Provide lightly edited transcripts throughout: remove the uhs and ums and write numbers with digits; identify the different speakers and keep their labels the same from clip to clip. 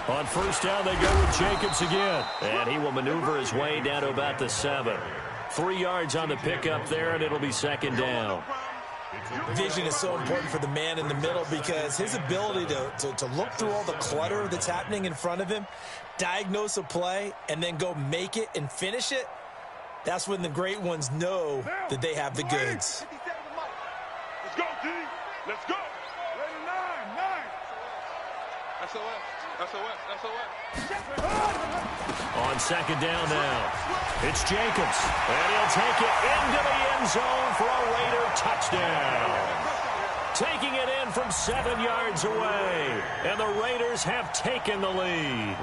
Speaker 1: On first down, they go with Jacobs again. And he will maneuver his way down to about the 7. 3 yards on the pickup there, and it'll be second down.
Speaker 2: Vision is so important for the man in the middle because his ability to look through all the clutter that's happening in front of him, diagnose a play, and then go make it and finish it, that's when the great ones know that they have the goods.
Speaker 3: Let's go, D. Let's go. Ready, 9. SOS.
Speaker 1: On second down now, it's Jacobs, and he'll take it into the end zone for a Raider touchdown. Taking it in from 7 yards away, and the Raiders have taken the lead.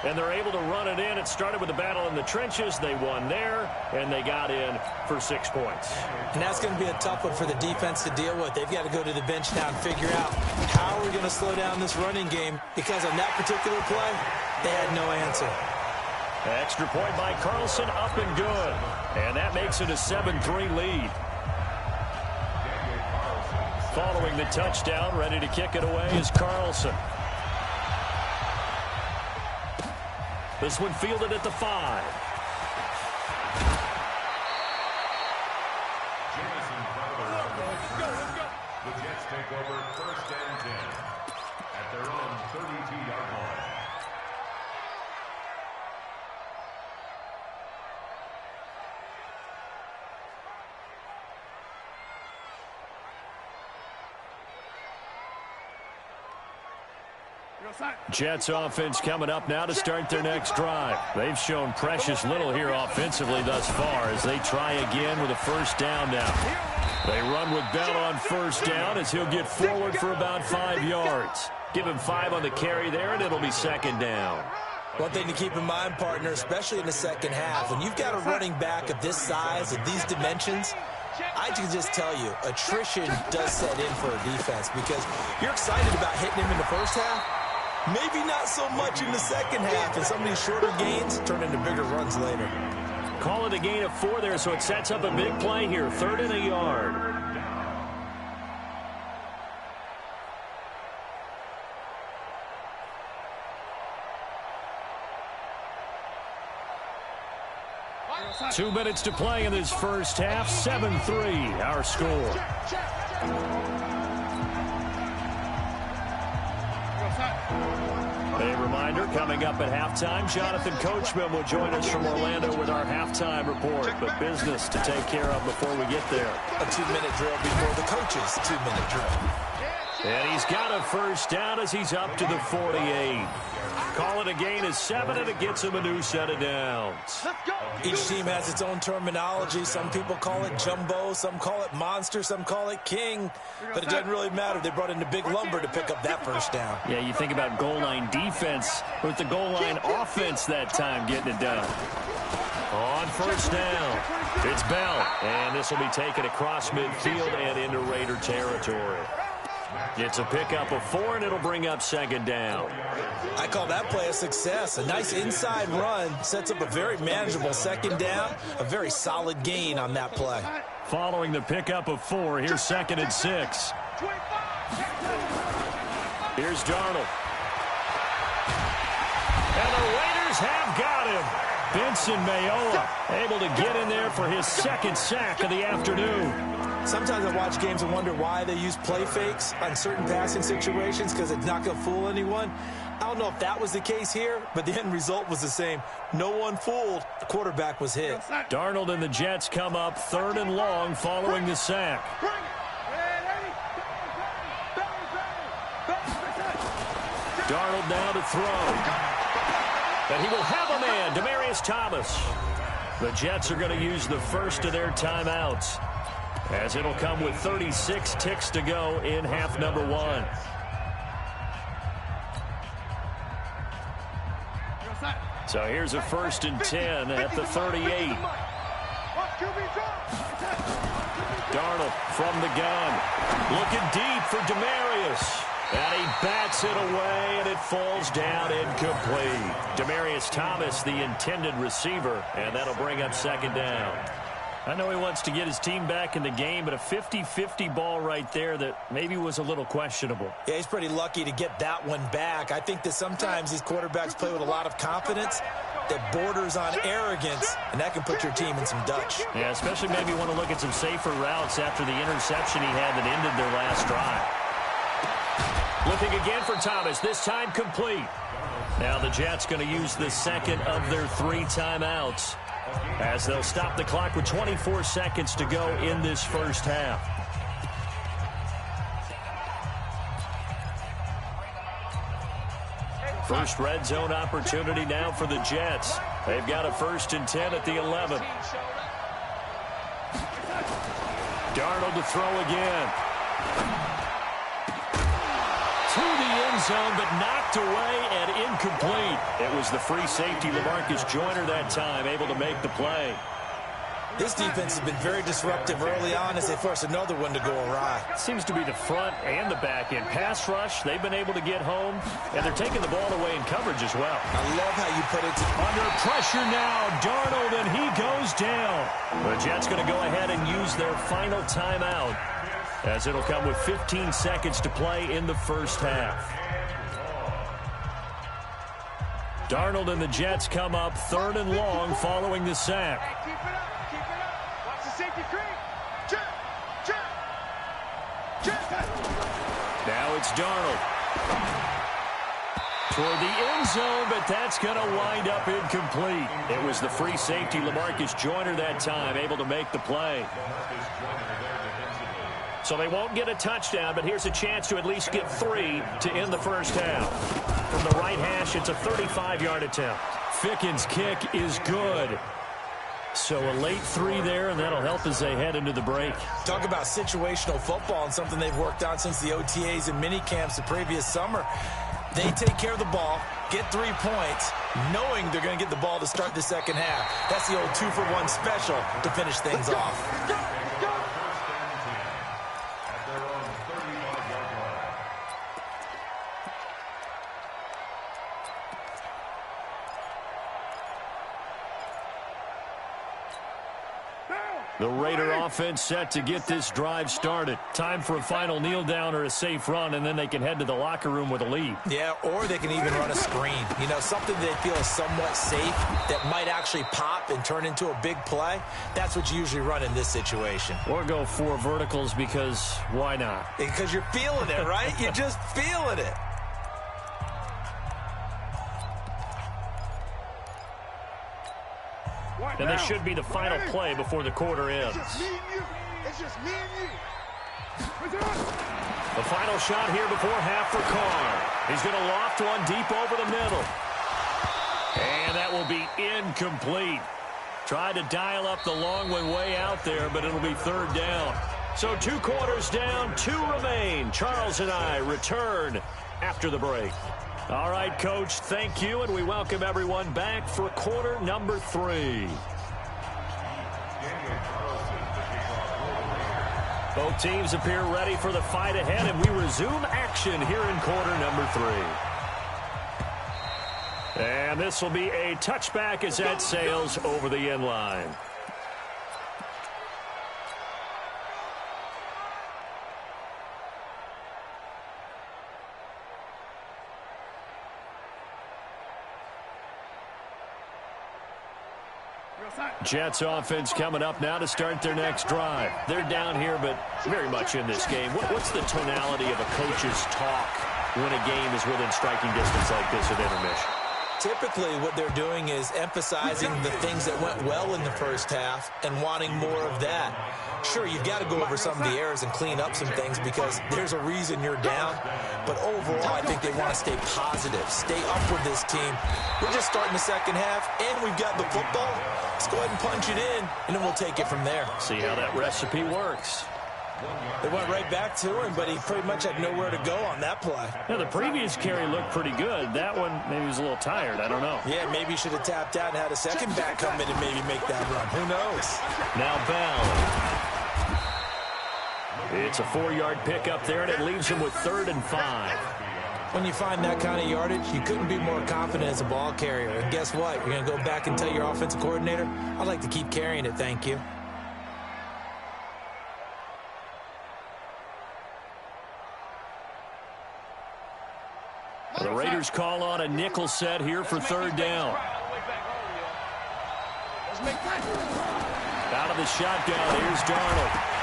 Speaker 1: And they're able to run it in. It started with a battle in the trenches. They won there, and they got in for 6 points.
Speaker 2: And that's going to be a tough one for the defense to deal with. They've got to go to the bench now and figure out how are we going to slow down this running game, because on that particular play, they had no answer.
Speaker 1: Extra point by Carlson, up and good. And that makes it a 7-3 lead. Following the touchdown, ready to kick it away is Carlson. This one fielded at the 5.
Speaker 4: The Jets take over first and 10 at their own 32-yard line.
Speaker 1: Jets offense coming up now to start their next drive. They've shown precious little here offensively thus far as they try again with a first down now. They run with Bell on first down as he'll get forward for about 5 yards. Give him 5 on the carry there, and it'll be second down.
Speaker 2: One thing to keep in mind, partner, especially in the second half, when you've got a running back of this size, of these dimensions, I can just tell you, attrition does set in for a defense because you're excited about hitting him in the first half. Maybe not so much in the second half, and some of these shorter gains turn into bigger runs later.
Speaker 1: Call it a gain of 4 there, so it sets up a big play here. 3rd and a yard. Two minutes to play in this first half. 7-3, our score. A reminder, coming up at halftime, Jonathan Coachman will join us from Orlando with our halftime report. But business to take care of before we get there.
Speaker 2: A 2-minute drill before the coach's 2-minute drill.
Speaker 1: And he's got a first down as he's up to the 48. Call it a gain of 7, and it gets him a new set of downs.
Speaker 2: Each team has its own terminology. Some people call it jumbo, some call it monster, some call it king. But it doesn't really matter. They brought in the big lumber to pick up that first down.
Speaker 1: Yeah, you think about goal line defense with the goal line offense that time getting it done. On first down, it's Bell. And this will be taken across midfield and into Raider territory. It's a pickup of 4, and it'll bring up second down.
Speaker 2: I call that play a success. A nice inside run sets up a very manageable second down. A very solid gain on that play.
Speaker 1: Following the pickup of 4, here's 2nd and 6. Here's Darnold. And the Raiders have got him. Benson Mayowa able to get in there for his 2nd sack of the afternoon.
Speaker 2: Sometimes I watch games and wonder why they use play fakes on certain passing situations because it's not going to fool anyone. I don't know if that was the case here, but the end result was the same. No one fooled. The quarterback was hit.
Speaker 1: Darnold and the Jets come up 3rd and long following the sack. Darnold now to throw. And he will have a man, Demaryius Thomas. The Jets are going to use the first of their timeouts, as it'll come with 36 ticks to go in half number 1. So here's a 1st and 10 at the 38. Darnold from the gun. Looking deep for Demaryius. And he bats it away, and it falls down incomplete. Demaryius Thomas, the intended receiver, and that'll bring up second down. I know he wants to get his team back in the game, but a 50-50 ball right there that maybe was a little questionable.
Speaker 2: Yeah, he's pretty lucky to get that one back. I think that sometimes these quarterbacks play with a lot of confidence that borders on arrogance, and that can put your team in some Dutch.
Speaker 1: Yeah, especially maybe want to look at some safer routes after the interception he had that ended their last drive. Looking again for Thomas, this time complete. Now the Jets going to use the second of their 3 timeouts, as they'll stop the clock with 24 seconds to go in this first half. First red zone opportunity now for the Jets. They've got a 1st and 10 at the 11. Darnold to throw again. To the end zone, but knocked away and incomplete. It was the free safety, LaMarcus Joyner, that time, able to make the play.
Speaker 2: This defense has been very disruptive early on as they force another one to go awry.
Speaker 1: Seems to be the front and the back end. Pass rush, they've been able to get home, and they're taking the ball away in coverage as well.
Speaker 2: I love how you put it.
Speaker 1: Under pressure now, Darnold, and he goes down. The Jets going to go ahead and use their final timeout, as it'll come with 15 seconds to play in the first half. Darnold and the Jets come up 3rd and long following the sack.
Speaker 3: Keep it up. Keep it up. Watch the safety creep. Check.
Speaker 1: Now it's Darnold. Toward the end zone, but that's going to wind up incomplete. It was the free safety, LaMarcus Joyner, that time, able to make the play. So they won't get a touchdown, but here's a chance to at least get 3 to end the first half. From the right hash, it's a 35-yard attempt. Ficken's kick is good. So a late 3 there, and that'll help as they head into the break.
Speaker 2: Talk about situational football and something they've worked on since the OTAs and mini camps the previous summer. They take care of the ball, get 3 points, knowing they're going to get the ball to start the second half. That's the old 2-for-1 special to finish things off.
Speaker 1: The Raider offense set to get this drive started. Time for a final kneel down or a safe run, and then they can head to the locker room with a lead.
Speaker 2: Yeah, or they can even run a screen. You know, something they feel is somewhat safe that might actually pop and turn into a big play. That's what you usually run in this situation.
Speaker 1: Or go 4 verticals, because why not?
Speaker 2: Because you're feeling it, right? You're just feeling it.
Speaker 1: And this should be the final play before the quarter ends.
Speaker 3: It's just me and you.
Speaker 1: The final shot here before half for Carr. He's going to loft one deep over the middle. And that will be incomplete. Tried to dial up the long one way out there, but it'll be 3rd down. So 2 quarters down, 2 remain. Charles and I return after the break. All right, Coach, thank you, and we welcome everyone back for quarter number 3. Both teams appear ready for the fight ahead, and we resume action here in quarter number 3. And this will be a touchback as that sails over the end line. Jets offense coming up now to start their next drive. They're down here, but very much in this game. What's the tonality of a coach's talk when a game is within striking distance like this at intermission?
Speaker 2: Typically, what they're doing is emphasizing the things that went well in the first half and wanting more of that. Sure, you've got to go over some of the errors and clean up some things because there's a reason you're down. But overall, I think they want to stay positive, stay up with this team. We're just starting the second half, and we've got the football. Let's go ahead and punch it in, and then we'll take it from there.
Speaker 1: See how that recipe works.
Speaker 2: They went right back to him, but he pretty much had nowhere to go on that play.
Speaker 1: Yeah, the previous carry looked pretty good. That one, maybe he was a little tired. I don't know.
Speaker 2: Yeah, maybe he should have tapped out and had a second back come in and maybe make that run. Who knows?
Speaker 1: Now Bell. It's a 4-yard pickup there, and it leaves him with 3rd and 5.
Speaker 2: When you find that kind of yardage, you couldn't be more confident as a ball carrier. And guess what? You're going to go back and tell your offensive coordinator, I'd like to keep carrying it, thank you.
Speaker 1: The Raiders call on a nickel set here for third down. Out of the shotgun, here's Darnold.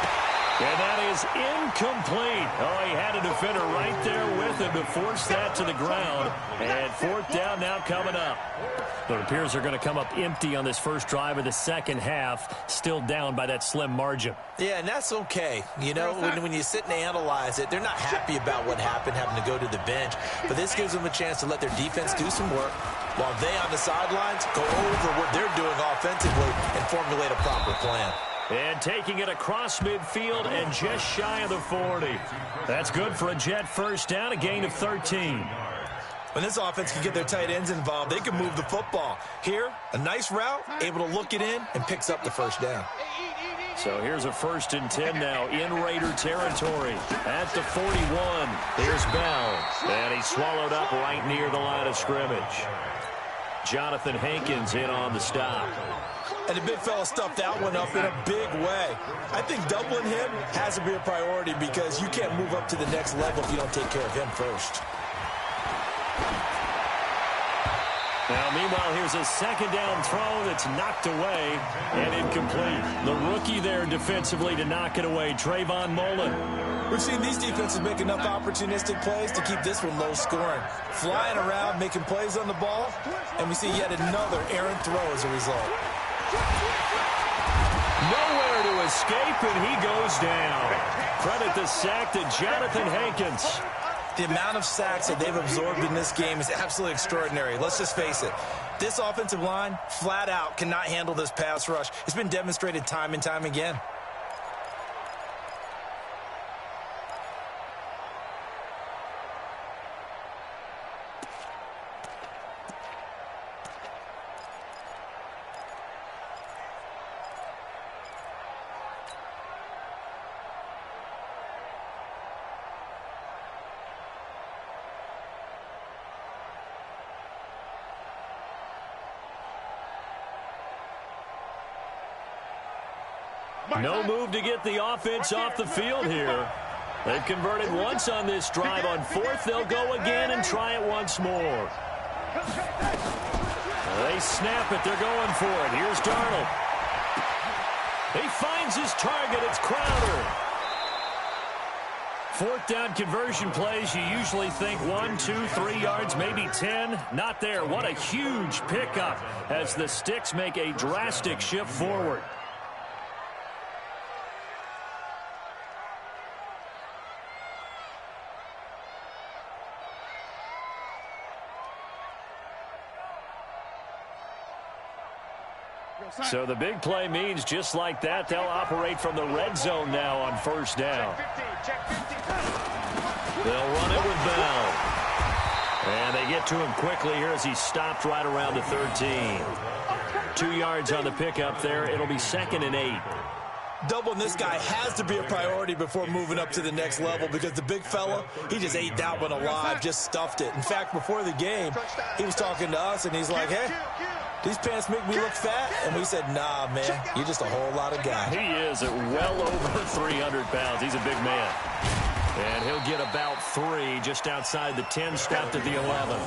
Speaker 1: And that is incomplete. Oh, he had a defender right there with him to force that to the ground. And fourth down now coming up. The Raiders are going to come up empty on this first drive of the second half, still down by that slim margin.
Speaker 2: Yeah, and that's okay. You know, when you sit and analyze it, they're not happy about what happened, having to go to the bench. But this gives them a chance to let their defense do some work while they on the sidelines go over what they're doing offensively and formulate a proper plan.
Speaker 1: And taking it across midfield and just shy of the 40. That's good for a Jet first down, a gain of 13.
Speaker 2: When this offense can get their tight ends involved, they can move the football. Here, a nice route, able to look it in, and picks up the first down.
Speaker 1: So here's a 1st and 10 now in Raider territory. At the 41, here's Bell. And he's swallowed up right near the line of scrimmage. Jonathan Hankins in on the stop.
Speaker 2: And the big fella stuffed that one up in a big way. I think doubling him has to be a priority because you can't move up to the next level if you don't take care of him first.
Speaker 1: Now, meanwhile, here's a second down throw that's knocked away and incomplete. The rookie there defensively to knock it away, Trayvon Mullen.
Speaker 2: We've seen these defenses make enough opportunistic plays to keep this one low scoring. Flying around, making plays on the ball, and we see yet another errant throw as a result.
Speaker 1: Nowhere to escape, and he goes down. Credit the sack to Jonathan Hankins.
Speaker 2: The amount of sacks that they've absorbed in this game is absolutely extraordinary. Let's just face it. This offensive line, flat out, cannot handle this pass rush. It's been demonstrated time and time again.
Speaker 1: No move to get the offense off the field here. They've converted once on this drive. On fourth, they'll go again and try it once more. They snap it. They're going for it. Here's Darnold. He finds his target. It's Crowder. Fourth down conversion plays, you usually think 1, 2, 3 yards, maybe 10. Not there. What a huge pickup as the Sticks make a drastic shift forward. So the big play means just like that, they'll operate from the red zone now on first down. They'll run it with Bell. And they get to him quickly here as he's stopped right around the 13. 2 yards on the pickup there. It'll be 2nd and 8.
Speaker 2: Doubling this guy has to be a priority before moving up to the next level because the big fella, he just ate that one alive, just stuffed it. In fact, before the game, he was talking to us, and he's like, hey, these pants make me look fat? And we said, nah, man, you're just a whole lot of guy.
Speaker 1: He is at well over 300 pounds. He's a big man. And he'll get about 3 just outside the 10, stopped at the 11.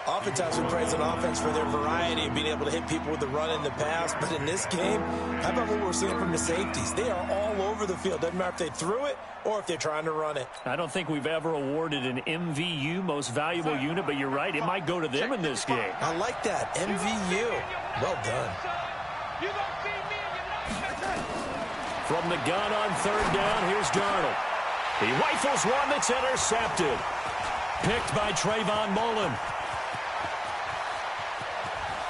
Speaker 2: Oftentimes we praise an offense for their variety and being able to hit people with the run and the pass. But in this game, how about what we're seeing from the safeties? They are all over the field. Doesn't matter if they threw it or if they're trying to run it.
Speaker 1: I don't think we've ever awarded an MVU, most valuable unit, but you're right. It might go to them in this game.
Speaker 2: I like that. MVU. Well done.
Speaker 1: From the gun on third down, here's Darnold. He rifles one that's intercepted. Picked by Trayvon Mullen.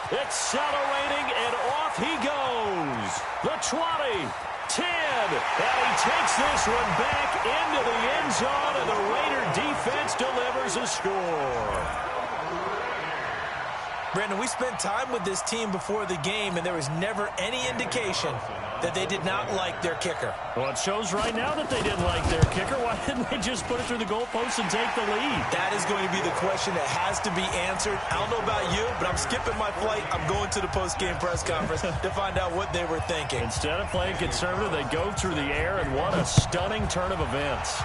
Speaker 1: Accelerating, and off he goes. The 20, 10, and he takes this one back into the end zone, and the Raider defense delivers a score.
Speaker 2: Brandon, we spent time with this team before the game, and there was never any indication that they did not like their kicker.
Speaker 1: Well, it shows right now that they didn't like their kicker. Why didn't they just put it through the goalpost and take the lead?
Speaker 2: That is going to be the question that has to be answered. I don't know about you, but I'm skipping my flight. I'm going to the post-game press conference to find out what they were thinking.
Speaker 1: Instead of playing conservative, they go through the air, and what a stunning turn of events.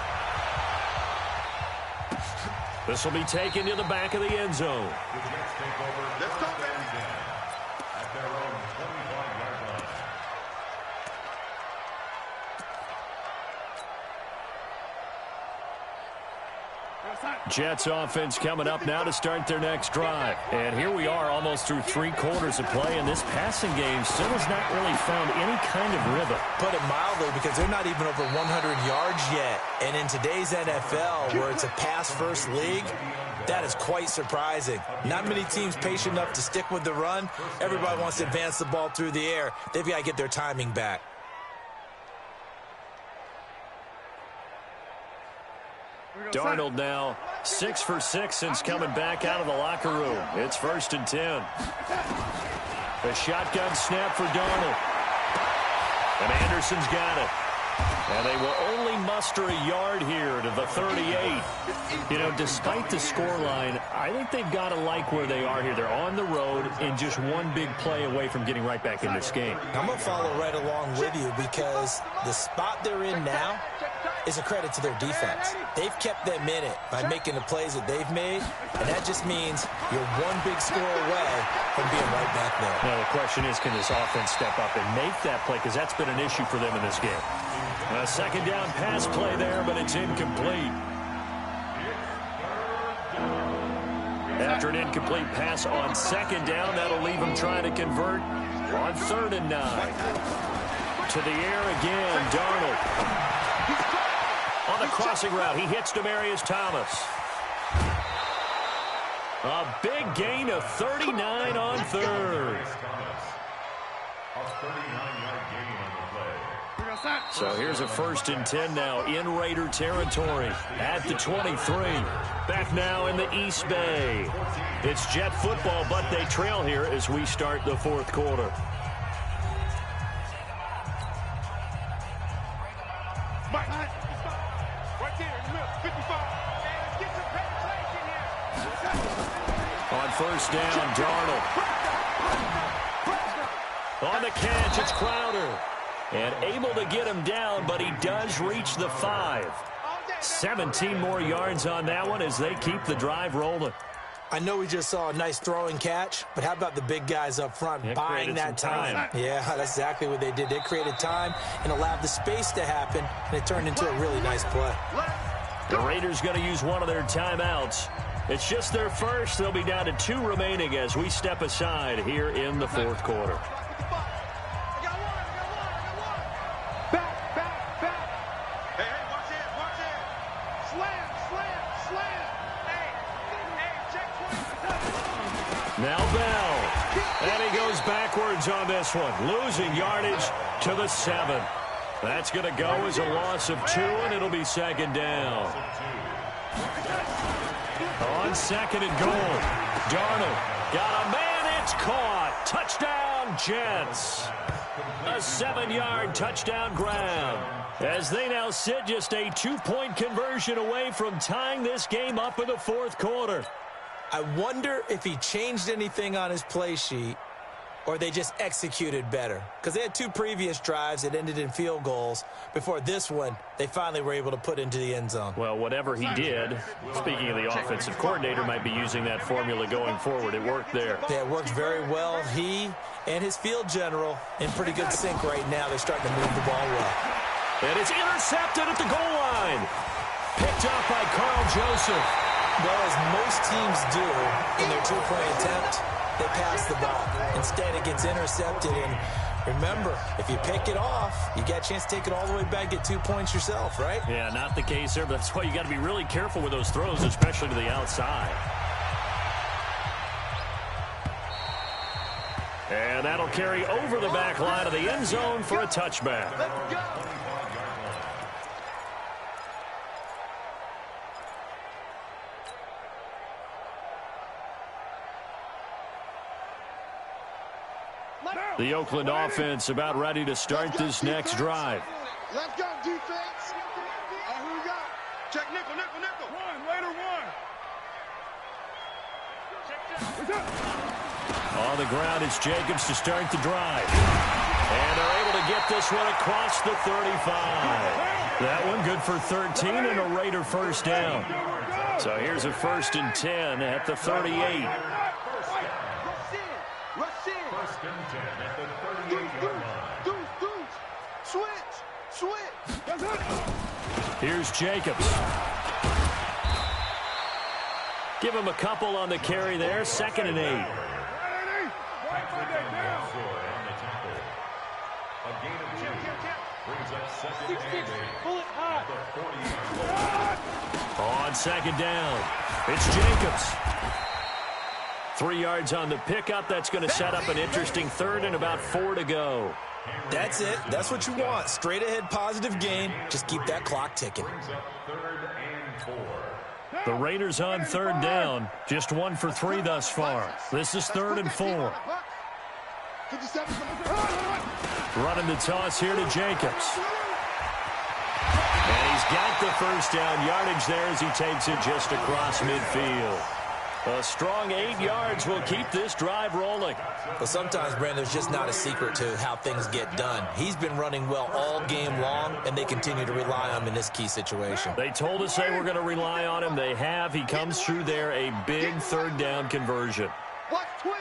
Speaker 1: This will be taken to the back of the end zone.
Speaker 3: Let's go, baby.
Speaker 4: At their own 25-yard line.
Speaker 1: Jets offense coming up now to start their next drive. And here we are almost through 3 quarters of play, and this passing game still has not really found any kind of rhythm.
Speaker 2: Put it mildly, because they're not even over 100 yards yet. And in today's NFL, where it's a pass-first league, that is quite surprising. Not many teams patient enough to stick with the run. Everybody wants to advance the ball through the air. They've got to get their timing back.
Speaker 1: Darnold now 6 for 6 since coming back out of the locker room. It's 1st and 10. A shotgun snap for Darnold. And Anderson's got it. And they will only muster a yard here to the 38. You know, despite the scoreline, I think they've got to like where they are here. They're on the road and just one big play away from getting right back in this game.
Speaker 2: I'm going to follow right along with you, because the spot they're in now is a credit to their defense. They've kept them in it by making the plays that they've made, and that just means you're one big score away from being right back there.
Speaker 1: Now the question is, can this offense step up and make that play, because that's been an issue for them in this game. A 2nd down pass play there, but it's incomplete. After an incomplete pass on 2nd down, that'll leave them trying to convert on 3rd and 9. To the air again, Darnold. On the crossing route, he hits Demaryius Thomas. A big gain of 39 on 3rd.
Speaker 4: A 39-yard gain on the play.
Speaker 1: So here's a 1st and 10 now in Raider territory at the 23. Back now in the East Bay. It's Jet football, but they trail here as we start the 4th quarter.
Speaker 3: Mike, right there in the middle, 55. Get some penetration here.
Speaker 1: On 1st down, Darnold. On the catch, it's Crowder. And able to get him down, but he does reach the 5. 17 more yards on that one as they keep the drive rolling.
Speaker 2: I know we just saw a nice throwing catch, but how about the big guys up front buying that time? Yeah, that's exactly what they did. They created time and allowed the space to happen, and it turned into a really nice play.
Speaker 1: The Raiders going to use one of their timeouts. It's just their first. They'll be down to 2 remaining as we step aside here in the 4th quarter. Now Bell, and he goes backwards on this one, losing yardage to the 7. That's going to go as a loss of 2, and it'll be 2nd down. On 2nd and goal, Darnold got a man, it's caught. Touchdown, Jets. A 7-yard touchdown grab, as they now sit just a 2-point conversion away from tying this game up in the 4th quarter.
Speaker 2: I wonder if he changed anything on his play sheet or they just executed better. Because they had 2 previous drives that ended in field goals. Before this one, they finally were able to put into the end zone.
Speaker 1: Well, whatever he did, speaking of the offensive coordinator, might be using that formula going forward. It worked there.
Speaker 2: Yeah, it worked very well. He and his field general in pretty good sync right now. They're starting to move the ball well.
Speaker 1: And it's intercepted at the goal line. Picked up by Carl Joseph.
Speaker 2: Well, as most teams do in their 2-point attempt, they pass the ball. Instead, it gets intercepted. And remember, if you pick it off, you got a chance to take it all the way back, get 2 points yourself, right?
Speaker 1: Yeah, not the case there, but that's why you got to be really careful with those throws, especially to the outside. And that'll carry over the back line of the end zone for a touchback. The Oakland offense about ready to start this next drive.
Speaker 3: Let's go, defense. Who we got? Check nickel, nickel, nickel. Raider 1.
Speaker 1: On the ground, it's Jacobs to start the drive. And they're able to get this one across the 35. That one good for 13 and a Raider 1st down. So here's a 1st and 10 at the 38.
Speaker 3: Rush in.
Speaker 4: First and 10 at the 38-yard line.
Speaker 3: Deuce. Switch.
Speaker 1: Here's Jacobs. Give him a couple on the carry there. 2nd and 8.
Speaker 4: A gain of 2 brings up 2nd and 8 at the 40-yard line.
Speaker 1: On 2nd down, it's Jacobs. 3 yards on the pickup. That's going to set up an interesting 3rd and about 4 to go.
Speaker 2: That's it. That's what you want. Straight ahead positive gain. Just keep that clock ticking.
Speaker 4: Brings up 3rd and 4.
Speaker 1: The Raiders on 3rd down. Just 1 for 3 thus far. This is 3rd and 4. Running the toss here to Jacobs. And he's got the 1st down yardage there as he takes it just across midfield. A strong 8 yards will keep this drive rolling.
Speaker 2: Well, sometimes, Brandon, there's just not a secret to how things get done. He's been running well all game long, and they continue to rely on him in this key situation.
Speaker 1: They told us they were going to rely on him. They have. He comes through there, a big 3rd down conversion.
Speaker 3: Watch twins.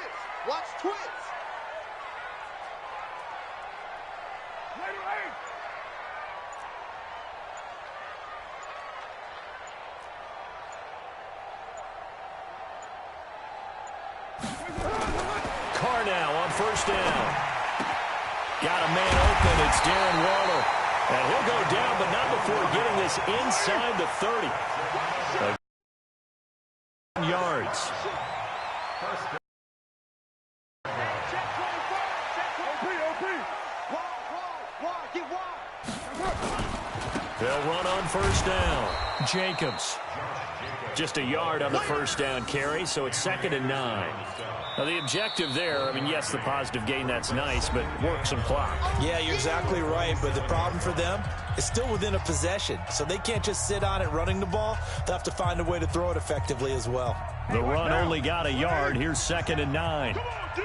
Speaker 1: Carr now on 1st down. Got a man open. It's Darren Waller. And he'll go down, but not before getting this inside the 30. yards. They'll run on 1st down. Jacobs. Just a yard on the 1st down carry, so it's 2nd and 9. Now, the objective there, I mean, yes, the positive gain, that's nice, but work some clock.
Speaker 2: Yeah, you're exactly right, but the problem for them is still within a possession, so they can't just sit on it running the ball. They'll have to find a way to throw it effectively as well.
Speaker 1: The run only got a yard. Here's 2nd and 9.
Speaker 3: Come on, D.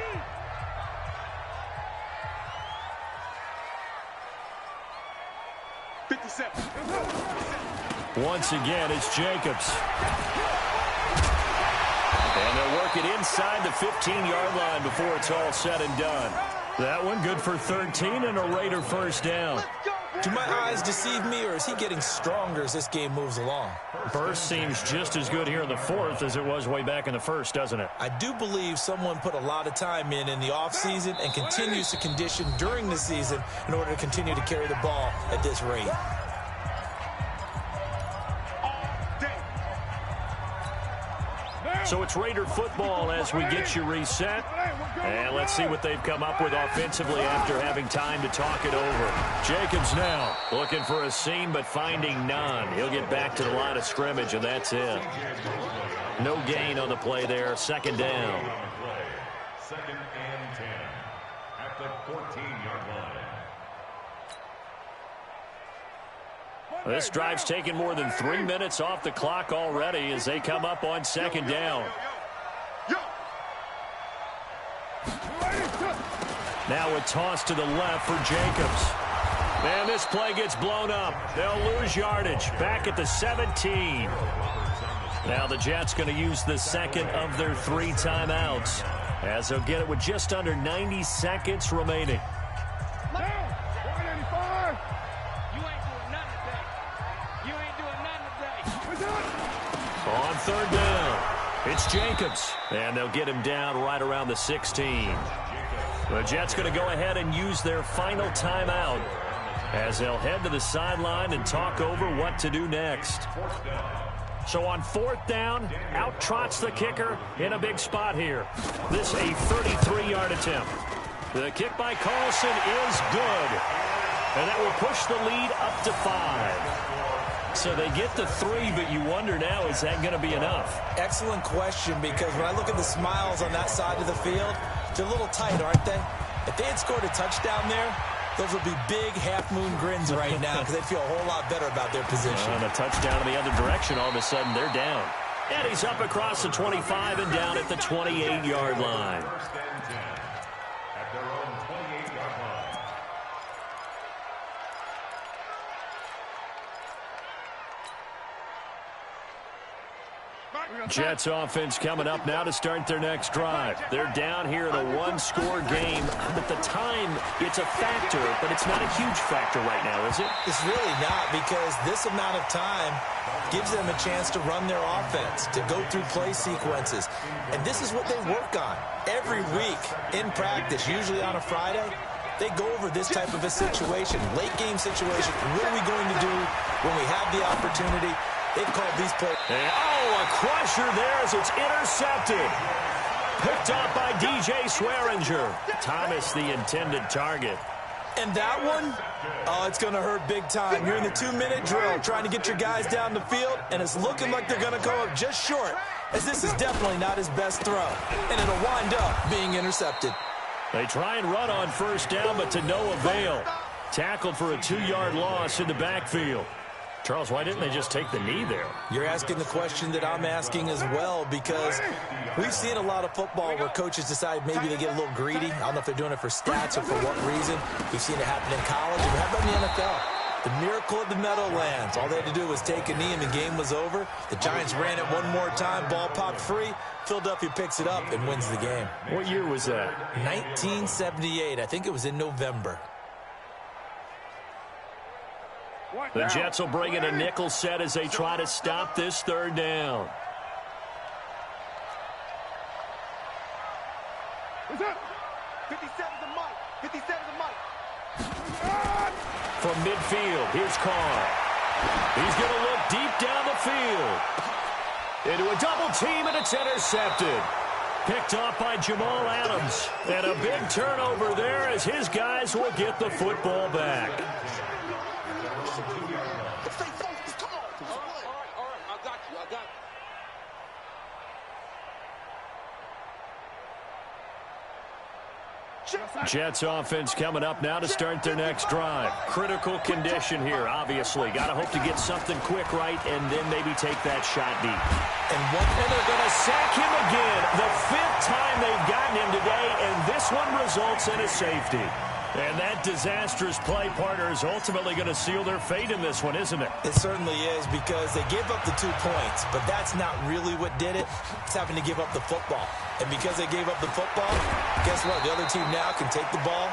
Speaker 1: Once again, it's Jacobs. And they'll work it inside the 15-yard line before it's all said and done. That one good for 13 and a Raider 1st down.
Speaker 2: Do my eyes deceive me, or is he getting stronger as this game moves along?
Speaker 1: Burst seems just as good here in the 4th as it was way back in the 1st, doesn't it?
Speaker 2: I do believe someone put a lot of time in the offseason and continues to condition during the season in order to continue to carry the ball at this rate.
Speaker 1: So it's Raider football as we get you reset. And let's see what they've come up with offensively after having time to talk it over. Jacobs now looking for a seam but finding none. He'll get back to the line of scrimmage, and that's it. No gain on the play there. 2nd down.
Speaker 4: 2nd and 10 at the 14-yard line.
Speaker 1: This drive's taken more than 3 minutes off the clock already as they come up on 2nd down. Now a toss to the left for Jacobs. And this play gets blown up. They'll lose yardage. Back at the 17. Now the Jets going to use the 2nd of their 3 timeouts as they'll get it with just under 90 seconds remaining. On 3rd down, it's Jacobs, and they'll get him down right around the 16. The Jets going to go ahead and use their final timeout as they'll head to the sideline and talk over what to do next. So on 4th down, out trots the kicker in a big spot here. This a 33-yard attempt. The kick by Carlson is good, and that will push the lead up to 5. So they get to 3, but you wonder now, is that going to be enough?
Speaker 2: Excellent question, because when I look at the smiles on that side of the field, they're a little tight, aren't they? If they had scored a touchdown there, those would be big half-moon grins right now because they'd feel a whole lot better about their position.
Speaker 1: And a touchdown in the other direction, all of a sudden they're down. And he's up across the 25 and down at the 28-yard line.
Speaker 4: 1st and 10 at their own 28-yard line.
Speaker 1: Jets offense coming up now to start their next drive. They're down here in a one-score game. At the time, it's a factor, but it's not a huge factor right now, is it?
Speaker 2: It's really not, because this amount of time gives them a chance to run their offense, to go through play sequences. And this is what they work on every week in practice, usually on a Friday. They go over this type of a situation, late game situation. What are we going to do when we have the opportunity? They've called these plays.
Speaker 1: Oh, a crusher there as it's intercepted. Picked up by DJ Swearinger. Thomas, the intended target.
Speaker 2: And that one, oh, it's going to hurt big time. You're in the 2-minute drill trying to get your guys down the field, and it's looking like they're going to come up just short, as this is definitely not his best throw. And it'll wind up being intercepted.
Speaker 1: They try and run on first down, but to no avail. Tackled for a 2-yard loss in the backfield. Charles, why didn't they just take the knee there?
Speaker 2: You're asking the question that I'm asking as well, because we've seen a lot of football where coaches decide maybe they get a little greedy. I don't know if they're doing it for stats or for what reason. We've seen it happen in college. And how about in the NFL? The miracle of the Meadowlands. All they had to do was take a knee and the game was over. The Giants ran it one more time. Ball popped free. Philadelphia picks it up and wins the game.
Speaker 1: What year was that?
Speaker 2: 1978. I think it was in November.
Speaker 1: The Jets will bring in a nickel set as they try to stop this third down.
Speaker 3: What's up? 57's a Mike. 57's a Mike.
Speaker 1: From midfield, here's Carr. He's going to look deep down the field. Into a double team, and it's intercepted. Picked off by Jamal Adams. And a big turnover there as his guys will get the football back.
Speaker 3: Stay focused. Come on. All right. I got you.
Speaker 1: Jets offense coming up now to start their next drive. Critical condition here, obviously. Got to hope to get something quick right and then maybe take that shot deep.
Speaker 2: And
Speaker 1: they're going to sack him again. The 5th time they've gotten him today, and this one results in a safety. And that disastrous play, partner, is ultimately going to seal their fate in this one, isn't it?
Speaker 2: It certainly is, because they gave up the 2 points, but that's not really what did it. It's having to give up the football. And because they gave up the football, guess what? The other team now can take the ball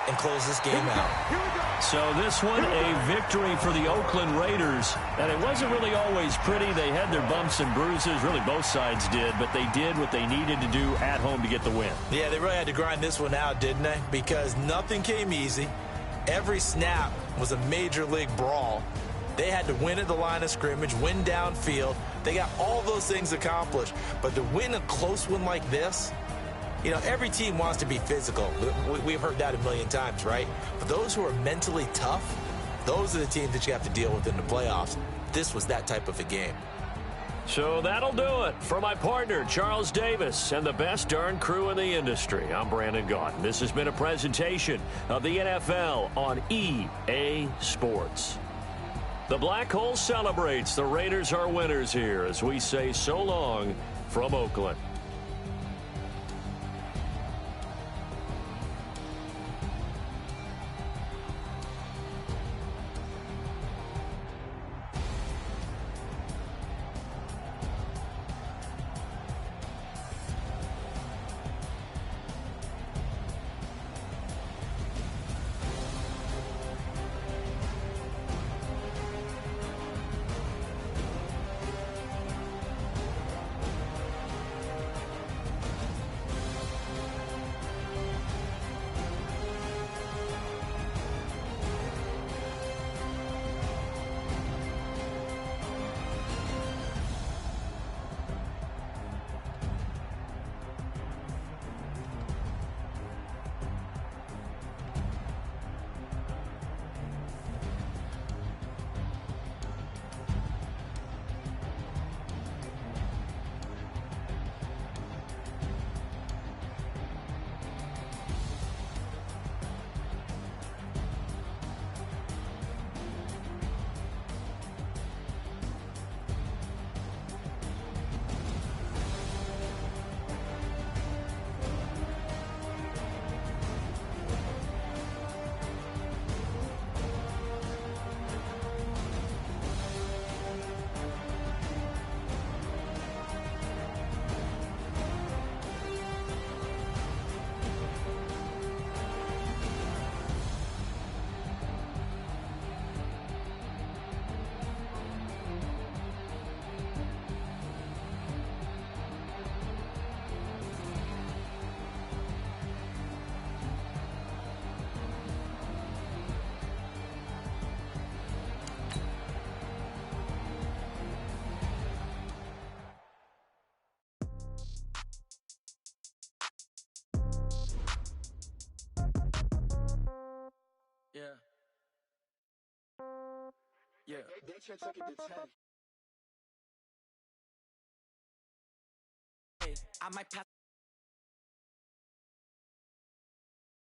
Speaker 2: and close this game out.
Speaker 1: So this one, a victory for the Oakland Raiders. And it wasn't really always pretty. They had their bumps and bruises. Really, both sides did. But they did what they needed to do at home to get the win.
Speaker 2: Yeah, they really had to grind this one out, didn't they? Because nothing came easy. Every snap was a major league brawl. They had to win at the line of scrimmage, win downfield. They got all those things accomplished. But to win a close one like this, you know, every team wants to be physical. We've heard that a million times, right? But those who are mentally tough, those are the teams that you have to deal with in the playoffs. This was that type of a game.
Speaker 1: So that'll do it for my partner, Charles Davis, and the best darn crew in the industry. I'm Brandon Gaudin. This has been a presentation of the NFL on EA Sports. The Black Hole celebrates. The Raiders are winners here as we say so long from Oakland.
Speaker 3: can't take it to 10.
Speaker 5: I might pass